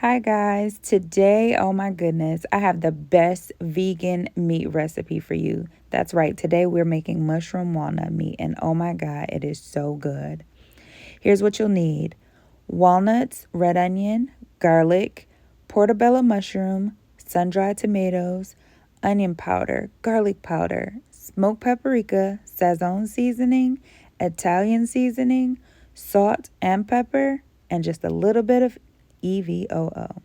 Hi guys, today, oh my goodness, I have the best vegan meat recipe for you. That's right, today we're making mushroom walnut meat, and oh my god, it is so good. Here's what you'll need: walnuts, red onion, garlic, portobello mushroom, sun-dried tomatoes, onion powder, garlic powder, smoked paprika, Sazon seasoning, Italian seasoning, salt and pepper, and just a little bit of EVOO.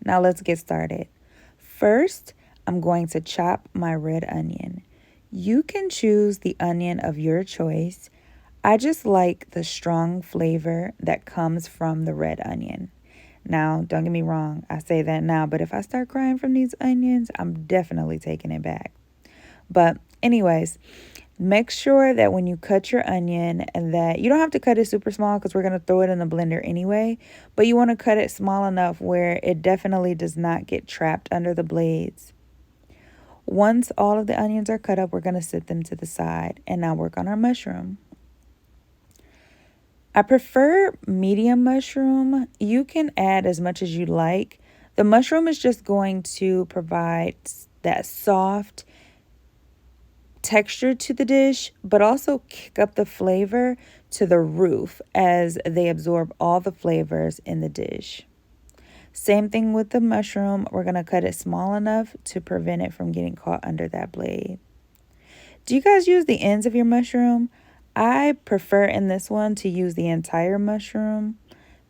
Now let's get started. First, I'm going to chop my red onion. You can choose the onion of your choice. I just like the strong flavor that comes from the red onion. Now, don't get me wrong, I say that now, but if I start crying from these onions, I'm definitely taking it back. But anyways, make sure that when you cut your onion that you don't have to cut it super small because we're going to throw it in the blender anyway, but you want to cut it small enough where it definitely does not get trapped under the blades. Once all of the onions are cut up, we're going to set them to the side and now work on our mushroom. I prefer medium mushroom. You can add as much as you like. The mushroom is just going to provide that soft texture to the dish, but also kick up the flavor to the roof as they absorb all the flavors in the dish. Same thing with the mushroom. We're going to cut it small enough to prevent it from getting caught under that blade. Do you guys use the ends of your mushroom? I prefer in this one to use the entire mushroom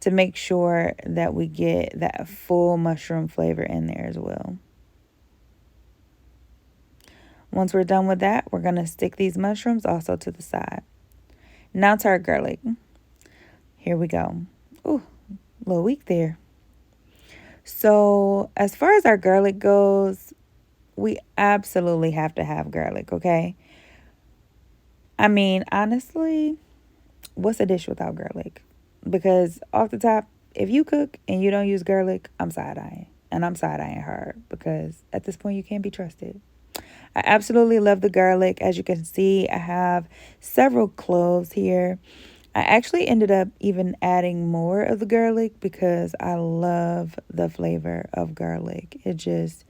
to make sure that we get that full mushroom flavor in there as well. Once we're done with that, we're going to stick these mushrooms also to the side. Now to our garlic. Here we go. Ooh, a little weak there. So as far as our garlic goes, we absolutely have to have garlic, okay? I mean, honestly, what's a dish without garlic? Because off the top, if you cook and you don't use garlic, I'm side-eyeing. And I'm side-eyeing hard because at this point you can't be trusted. I absolutely love the garlic. As you can see, I have several cloves here. I actually ended up even adding more of the garlic because I love the flavor of garlic. It just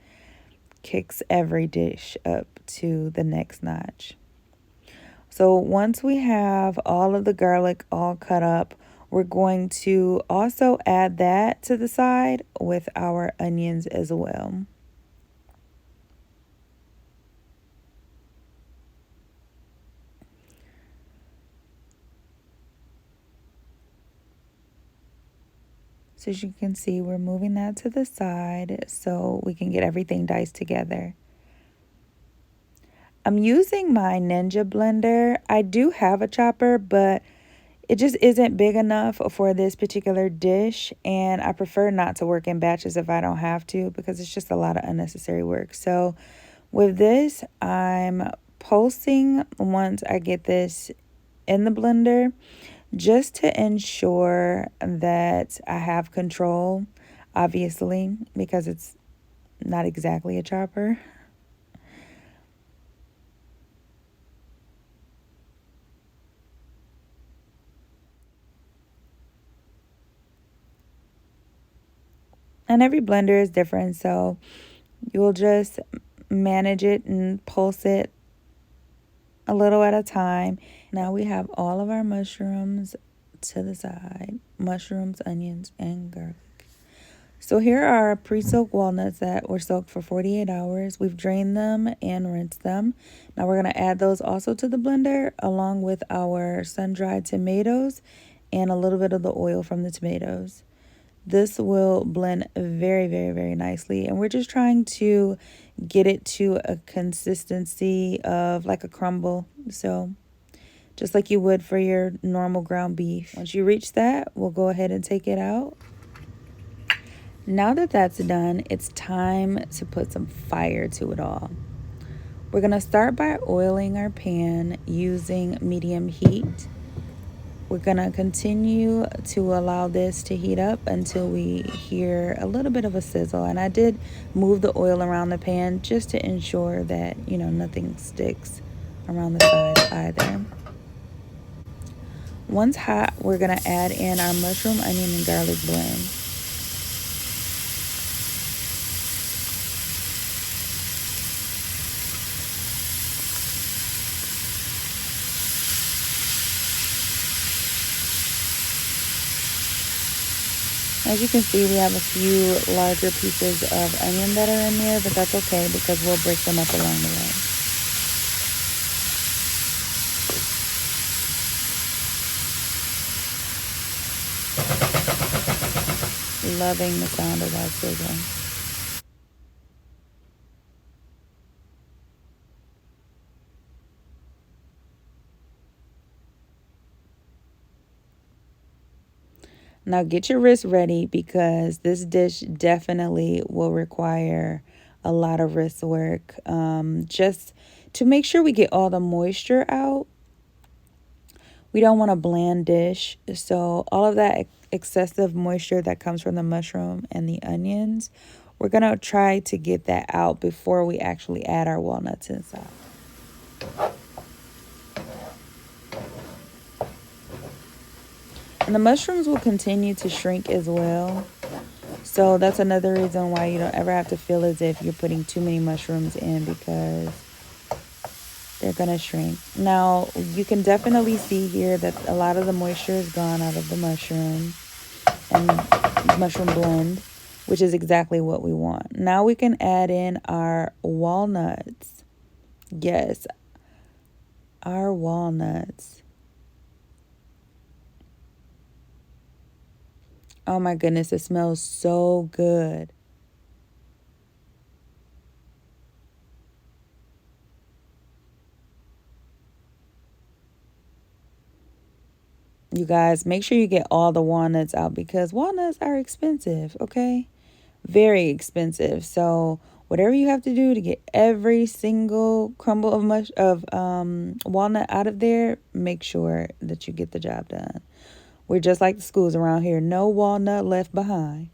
kicks every dish up to the next notch. So once we have all of the garlic all cut up, we're going to also add that to the side with our onions as well. So as you can see, we're moving that to the side so we can get everything diced together. I'm using my Ninja blender. I do have a chopper, but it just isn't big enough for this particular dish, and I prefer not to work in batches if I don't have to because it's just a lot of unnecessary work. So with this, I'm pulsing once I get this in the blender, just to ensure that I have control, obviously, because it's not exactly a chopper. And every blender is different, so you'll just manage it and pulse it a little at a time. Now we have all of our mushrooms to the side. Mushrooms, onions, and garlic. So here are our pre-soaked walnuts that were soaked for 48 hours. We've drained them and rinsed them. Now we're going to add those also to the blender along with our sun-dried tomatoes and a little bit of the oil from the tomatoes. This will blend very, very, very nicely. And we're just trying to get it to a consistency of like a crumble. So just like you would for your normal ground beef. Once you reach that, we'll go ahead and take it out. Now that that's done, it's time to put some fire to it all. We're going to start by oiling our pan using medium heat. We're going to continue to allow this to heat up until we hear a little bit of a sizzle. And I did move the oil around the pan just to ensure that, nothing sticks around the sides either. Once hot, we're going to add in our mushroom, onion, and garlic blend. As you can see, we have a few larger pieces of onion that are in there, but that's okay because we'll break them up along the way. Loving the sound of that sizzle. Now get your wrist ready because this dish definitely will require a lot of wrist work. Just to make sure we get all the moisture out. We don't want a bland dish. So all of that excessive moisture that comes from the mushroom and the onions, we're going to try to get that out before we actually add our walnuts inside. And the mushrooms will continue to shrink as well. So that's another reason why you don't ever have to feel as if you're putting too many mushrooms in because they're going to shrink. Now, you can definitely see here that a lot of the moisture is gone out of the mushroom and mushroom blend, which is exactly what we want. Now we can add in our walnuts. Yes, our walnuts. Oh my goodness, it smells so good. You guys, make sure you get all the walnuts out because walnuts are expensive, okay? Very expensive. So whatever you have to do to get every single crumble of walnut out of there, make sure that you get the job done. We're just like the schools around here. No walnut left behind.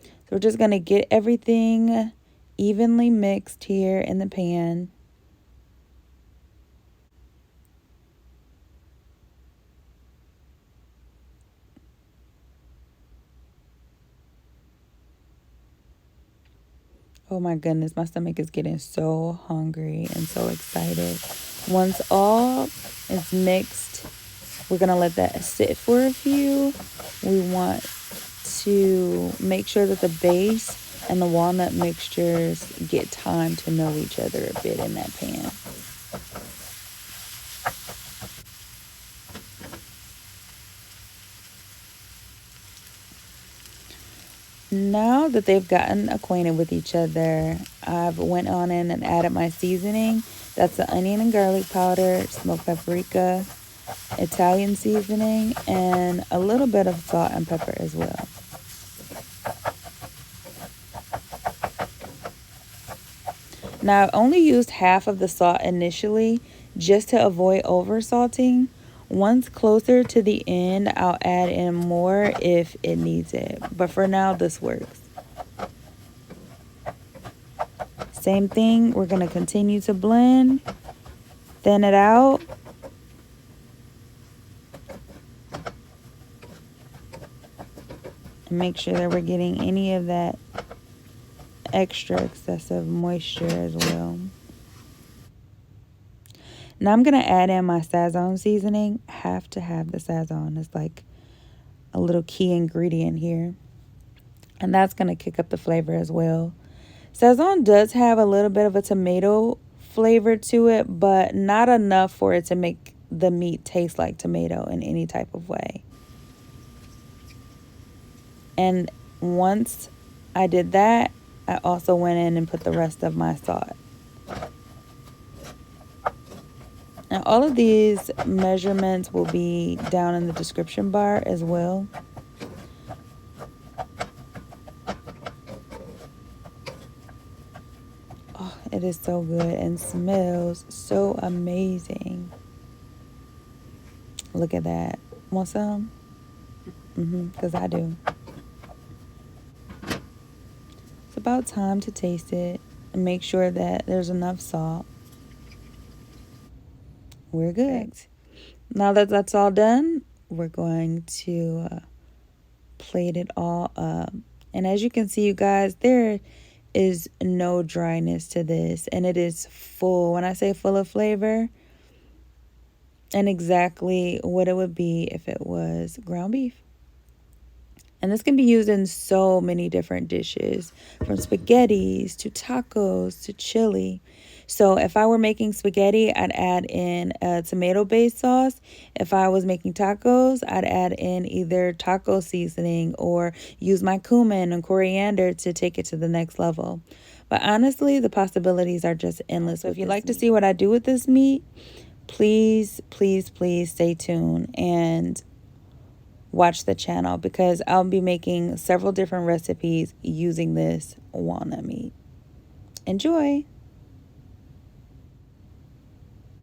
So we're just going to get everything evenly mixed here in the pan. Oh my goodness, my stomach is getting so hungry and so excited. Once all is mixed, we're going to let that sit for a few. We want to make sure that the base and the walnut mixtures get time to know each other a bit in that pan. Now that they've gotten acquainted with each other, I've went on in and added my seasoning. That's the onion and garlic powder, smoked paprika, Italian seasoning, and a little bit of salt and pepper as well. Now, I only used half of the salt initially just to avoid over salting. Once closer to the end, I'll add in more if it needs it. But for now, this works. Same thing, we're going to continue to blend, thin it out. And make sure that we're getting any of that extra excessive moisture as well. Now I'm going to add in my Sazon seasoning. Have to have the Sazon. It's like a little key ingredient here. And that's going to kick up the flavor as well. Sazon does have a little bit of a tomato flavor to it, but not enough for it to make the meat taste like tomato in any type of way. And once I did that, I also went in and put the rest of my salt. Now, all of these measurements will be down in the description bar as well. Oh, it is so good and smells so amazing. Look at that. Want some? Because I do. It's about time to taste it. make sure that there's enough salt. We're good. Now that that's all done, we're going to plate it all up. And as you can see, you guys, there is no dryness to this, and it is full. When I say full of flavor, and exactly what it would be if it was ground beef. And this can be used in so many different dishes, from spaghettis to tacos to chili. So if I were making spaghetti, I'd add in a tomato-based sauce. If I was making tacos, I'd add in either taco seasoning or use my cumin and coriander to take it to the next level. But honestly, the possibilities are just endless. So if you'd like to see what I do with this meat, please, please, please stay tuned and watch the channel, because I'll be making several different recipes using this walnut meat. Enjoy!